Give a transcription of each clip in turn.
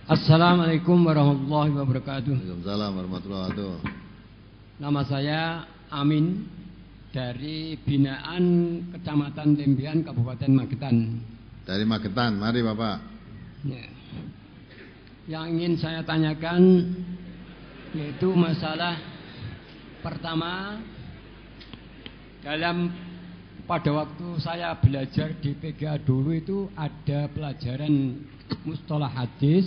Assalamualaikum warahmatullahi wabarakatuh. Waalaikumsalam warahmatullahi wabarakatuh. Nama saya Amin dari binaan Kecamatan Tembian, Kabupaten Magetan. Dari Magetan, mari Bapak. Ya. Yang ingin saya tanyakan yaitu masalah pertama, pada waktu saya belajar di PGA dulu itu ada pelajaran mustalah hadis,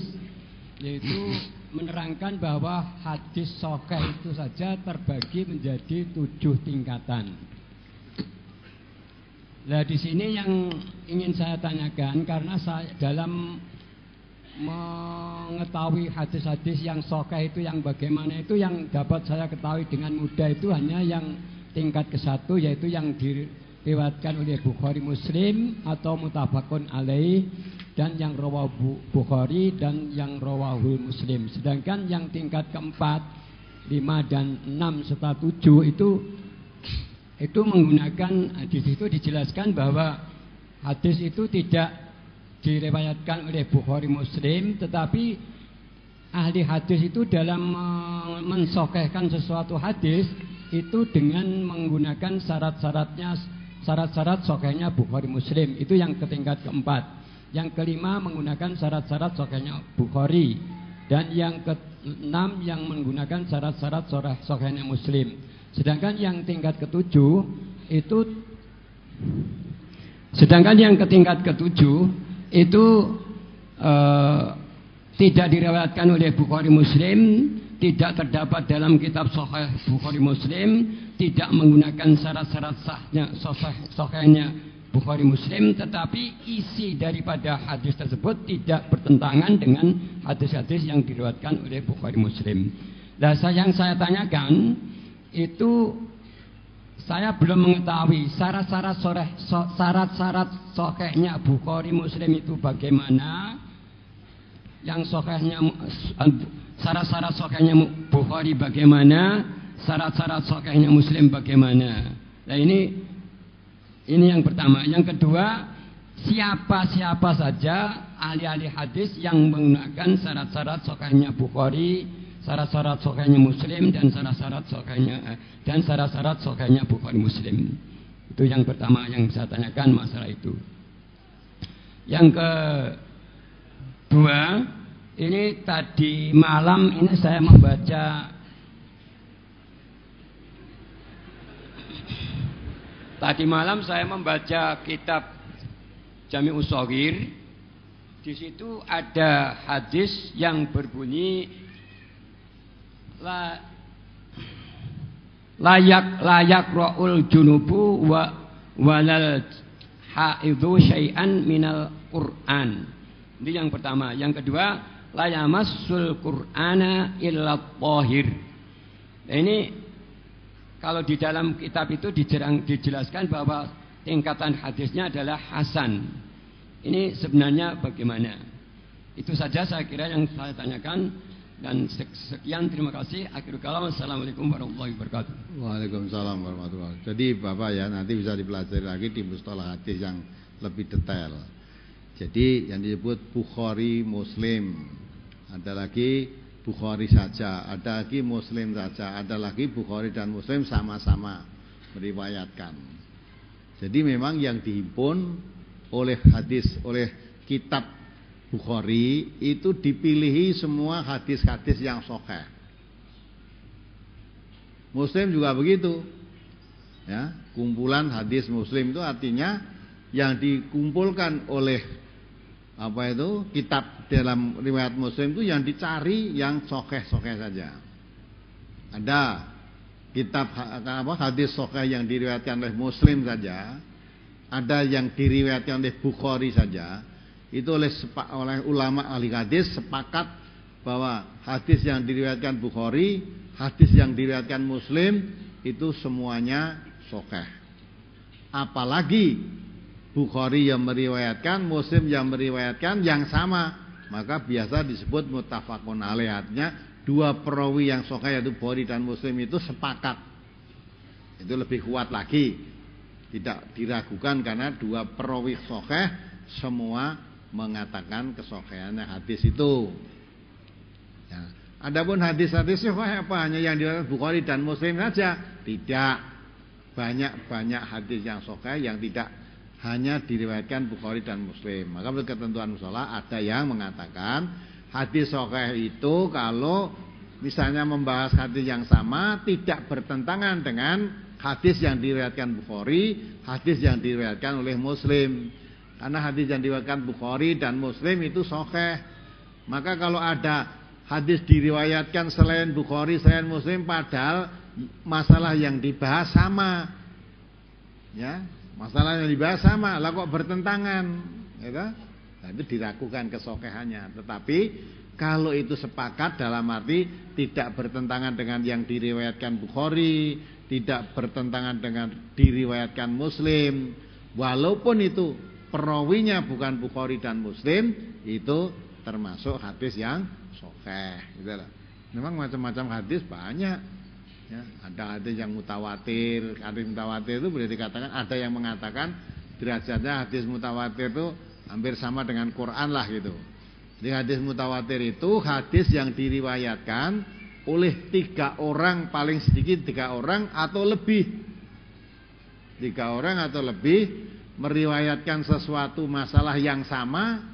yaitu menerangkan bahwa hadis sahih itu saja terbagi menjadi 7 tingkatan. Nah, di sini yang ingin saya tanyakan, karena saya dalam mengetahui hadis-hadis yang sahih itu yang bagaimana, itu yang dapat saya ketahui dengan mudah itu hanya yang tingkat ke-1, yaitu yang diriwayatkan oleh Bukhari Muslim atau muttafaqun alaih, dan yang rawahu Bukhari dan yang rawahu Muslim. Sedangkan yang tingkat ke-4, 5 dan 6 serta 7 itu menggunakan, di situ dijelaskan bahwa hadis itu tidak diriwayatkan oleh Bukhari Muslim, tetapi ahli hadis itu dalam mensahihkan sesuatu hadis itu dengan menggunakan syarat-syarat sahihnya Bukhari Muslim. Itu yang tingkat ke-4. Yang ke-5 menggunakan syarat-syarat sahihnya Bukhari, dan yang ke-6 yang menggunakan syarat-syarat sahihnya Muslim. Sedangkan yang tingkat ke-7 itu tidak diriwayatkan oleh Bukhari Muslim, tidak terdapat dalam kitab Sahih Bukhari Muslim, tidak menggunakan syarat-syarat sahihnya Bukhari Muslim, tetapi isi daripada hadis tersebut tidak bertentangan dengan hadis-hadis yang diriwayatkan oleh Bukhari Muslim. Nah, yang saya tanyakan itu, saya belum mengetahui syarat-syarat sahihnya Bukhari Muslim itu bagaimana, yang syarat-syarat sahihnya Bukhari bagaimana, syarat-syarat sahihnya Muslim bagaimana. Nah, ini yang pertama. Yang kedua, siapa saja ahli-ahli hadis yang menggunakan syarat-syarat sahihnya Bukhari, syarat-syarat sahihnya Muslim, dan syarat-syarat sahihnya Bukhari Muslim. Itu yang pertama yang saya tanyakan, masalah itu. Yang kedua, ini tadi malam ini saya membaca kitab Jami'us Shaghir. Di situ ada hadis yang berbunyi layak ra'ul junubu walal haidhu syai'an minal Qur'an. Ini yang pertama. Yang kedua, la yamassul Qur'ana illa thahir. Nah, ini kalau di dalam kitab itu dijelaskan bahwa tingkatan hadisnya adalah hasan. Ini sebenarnya bagaimana? Itu saja saya kira yang saya tanyakan, dan sekian, terima kasih. Akhirul kalam, assalamualaikum warahmatullahi wabarakatuh. Waalaikumsalam warahmatullahi wabarakatuh. Jadi Bapak ya, nanti bisa dipelajari lagi di mustalah hadis yang lebih detail. Jadi yang disebut Bukhari Muslim, ada lagi Bukhari saja, ada lagi Muslim saja, ada lagi Bukhari dan Muslim sama-sama meriwayatkan. Jadi memang yang dihimpun oleh kitab Bukhari itu dipilihi semua hadis-hadis yang sahih. Muslim juga begitu. Ya, kumpulan hadis Muslim itu artinya yang dikumpulkan oleh kitab dalam riwayat Muslim itu yang dicari yang sahih-sahih saja. Ada kitab hadis sahih yang diriwayatkan oleh Muslim saja, ada yang diriwayatkan oleh Bukhari saja. Itu oleh ulama ahli hadis sepakat bahwa hadis yang diriwayatkan Bukhari, hadis yang diriwayatkan Muslim itu semuanya sahih. Apalagi Bukhari yang meriwayatkan, Muslim yang meriwayatkan yang sama, maka biasa disebut muttafaqun alaih. Artinya dua perawi yang sahih yaitu Bukhari dan Muslim itu sepakat. Itu lebih kuat lagi, tidak diragukan karena dua perawi sahih semua mengatakan kesahihannya hadis itu. Ya. Adapun hadis-hadis apa hanya yang diriwayatkan Bukhari dan Muslim saja? Tidak. Banyak hadis yang sahih yang tidak hanya diriwayatkan Bukhari dan Muslim. Maka menurut ketentuan musola ada yang mengatakan hadis sahih itu kalau misalnya membahas hadis yang sama tidak bertentangan dengan hadis yang diriwayatkan Bukhari, hadis yang diriwayatkan oleh Muslim. Karena hadis yang diriwayatkan Bukhari dan Muslim itu sahih. Maka kalau ada hadis diriwayatkan selain Bukhari, selain Muslim, padahal masalah yang dibahas sama, ya, masalah yang dibahas sama, lah kok bertentangan, gitu? Nah, itu diragukan kesokehannya. Tetapi kalau itu sepakat dalam arti tidak bertentangan dengan yang diriwayatkan Bukhari, tidak bertentangan dengan diriwayatkan Muslim, walaupun itu perawinya bukan Bukhari dan Muslim, itu termasuk hadis yang sahih, gitu lah. Memang macam-macam hadis banyak, ya. Ada hadis yang mutawatir. Hadis mutawatir itu boleh dikatakan ada yang mengatakan derajatnya hadis mutawatir itu hampir sama dengan Quran lah gitu. Di hadis mutawatir itu hadis yang diriwayatkan oleh 3 orang, paling sedikit 3 orang atau lebih. 3 orang atau lebih meriwayatkan sesuatu masalah yang sama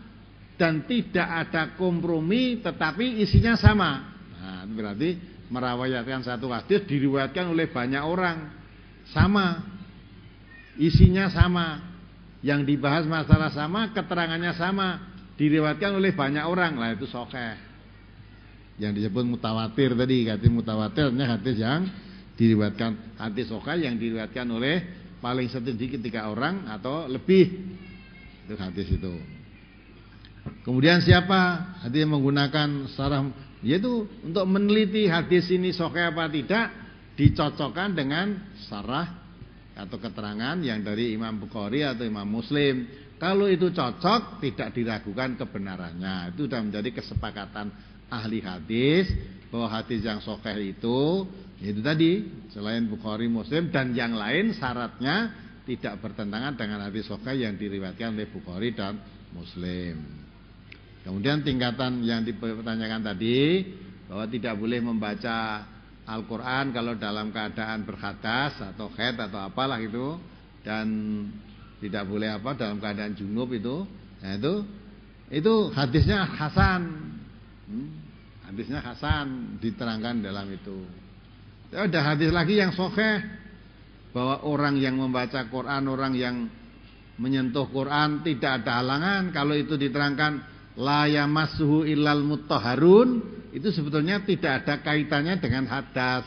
dan tidak ada kompromi, tetapi isinya sama. Nah, itu berarti meriwayatkan satu hadis diriwayatkan oleh banyak orang, sama, isinya sama, yang dibahas masalah sama, keterangannya sama, diriwayatkan oleh banyak orang. Lah itu sahih. Yang disebut mutawatir tadi, hadis mutawatirnya hadis yang diriwayatkan, hadis sahih yang diriwayatkan oleh paling sedikit 3 orang atau lebih. Itu hadis itu. Kemudian siapa hadis yang menggunakan syarah, yaitu untuk meneliti hadis ini sahih apa tidak, dicocokkan dengan syarah atau keterangan yang dari Imam Bukhari atau Imam Muslim. Kalau itu cocok, tidak diragukan kebenarannya. Itu sudah menjadi kesepakatan ahli hadis bahwa hadis yang sahih itu tadi selain Bukhari, Muslim dan yang lain syaratnya tidak bertentangan dengan hadis sahih yang diriwayatkan oleh Bukhari dan Muslim. Kemudian tingkatan yang dipertanyakan tadi bahwa tidak boleh membaca Al-Quran kalau dalam keadaan berhadas atau haid atau apalah itu, dan tidak boleh dalam keadaan junub itu. Nah, itu hadisnya hasan. Hadisnya hasan diterangkan dalam itu. Ada hadis lagi yang sahih bahwa orang yang membaca Quran, orang yang menyentuh Quran tidak ada halangan kalau itu diterangkan la yamassuhu illal mutahharun, itu sebetulnya tidak ada kaitannya dengan hadas.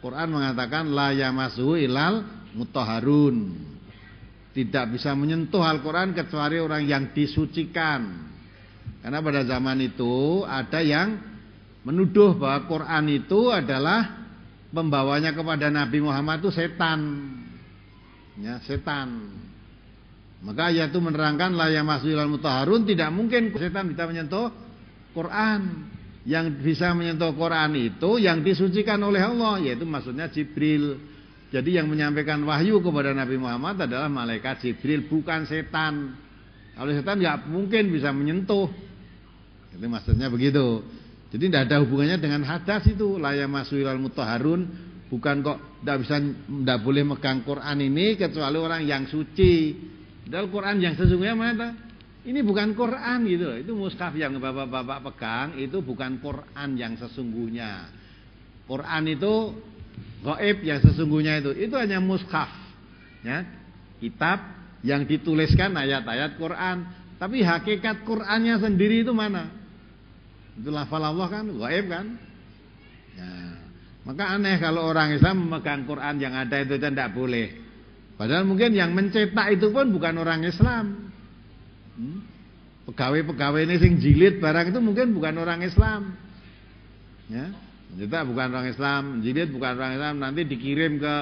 Quran mengatakan la yamassuhu illal mutahharun, tidak bisa menyentuh Al-Quran kecuali orang yang disucikan. Karena pada zaman itu ada yang menuduh bahwa Quran itu adalah pembawanya kepada Nabi Muhammad itu setan, ya, setan. Maka ayat itu menerangkan la yamassuhu illal mutahharun, tidak mungkin setan bisa menyentuh Quran. Yang bisa menyentuh Quran itu yang disucikan oleh Allah, yaitu maksudnya Jibril. Jadi yang menyampaikan wahyu kepada Nabi Muhammad adalah malaikat Jibril, bukan setan. Kalau setan nggak mungkin bisa menyentuh. Itu maksudnya begitu. Jadi tidak ada hubungannya dengan hadas itu. La yamassuhu illal mutahharun, bukan kok tidak boleh megang Quran ini kecuali orang yang suci. Padahal Quran yang sesungguhnya mana? Ini bukan Quran gitu. Itu mushaf yang bapak-bapak pegang itu bukan Quran yang sesungguhnya. Quran itu gaib yang sesungguhnya itu hanya mushaf, ya, kitab yang dituliskan ayat-ayat Quran. Tapi hakikat Qurannya sendiri itu mana? Itu lafal Allah kan, gaib kan. Ya, maka aneh kalau orang Islam memegang Quran yang ada itu tidak boleh. Padahal mungkin yang mencetak itu pun bukan orang Islam. Pegawai-pegawai ini sing jilid barang itu mungkin bukan orang Islam. Ya, mencetak bukan orang Islam, jilid bukan orang Islam, nanti dikirim ke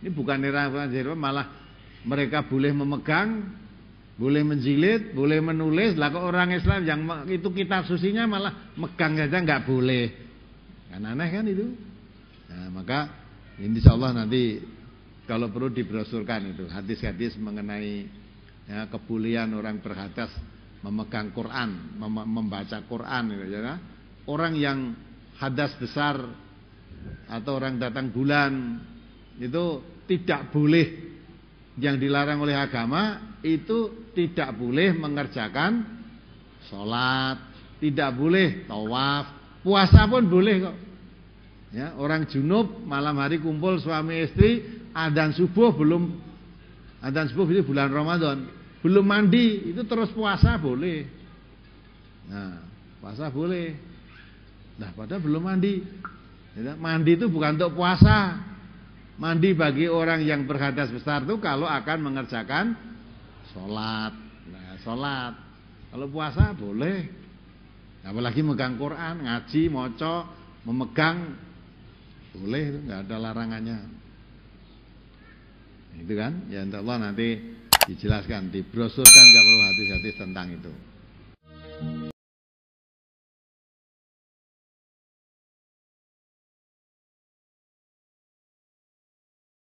ini bukan orang Islam, malah mereka boleh memegang, boleh menjilid, boleh menulis. Lah kok orang Islam yang itu kitab sucinya malah megang saja nggak boleh. Kan aneh kan itu. Nah, maka insyaallah nanti kalau perlu dibrosurkan itu hadis-hadis mengenai ya, kebolehan orang berhadas memegang Quran, membaca Quran gitu, ya. orang yang hadas besar atau orang datang bulan itu tidak boleh, yang dilarang oleh agama itu tidak boleh mengerjakan sholat, tidak boleh tawaf, puasa pun boleh kok. Ya, orang junub malam hari kumpul suami istri, adzan subuh itu bulan Ramadan, belum mandi itu terus puasa boleh. Nah, puasa boleh. Nah, padahal belum mandi. Ya, mandi itu bukan untuk puasa. Mandi bagi orang yang berhadas besar itu kalau akan mengerjakan sholat. Nah, sholat. Kalau puasa boleh. Apalagi megang Quran, ngaji, moco, memegang boleh, itu nggak ada larangannya. Itu kan, ya insya Allah nanti dijelaskan, dibrosurkan, nggak perlu hadis-hadis tentang itu.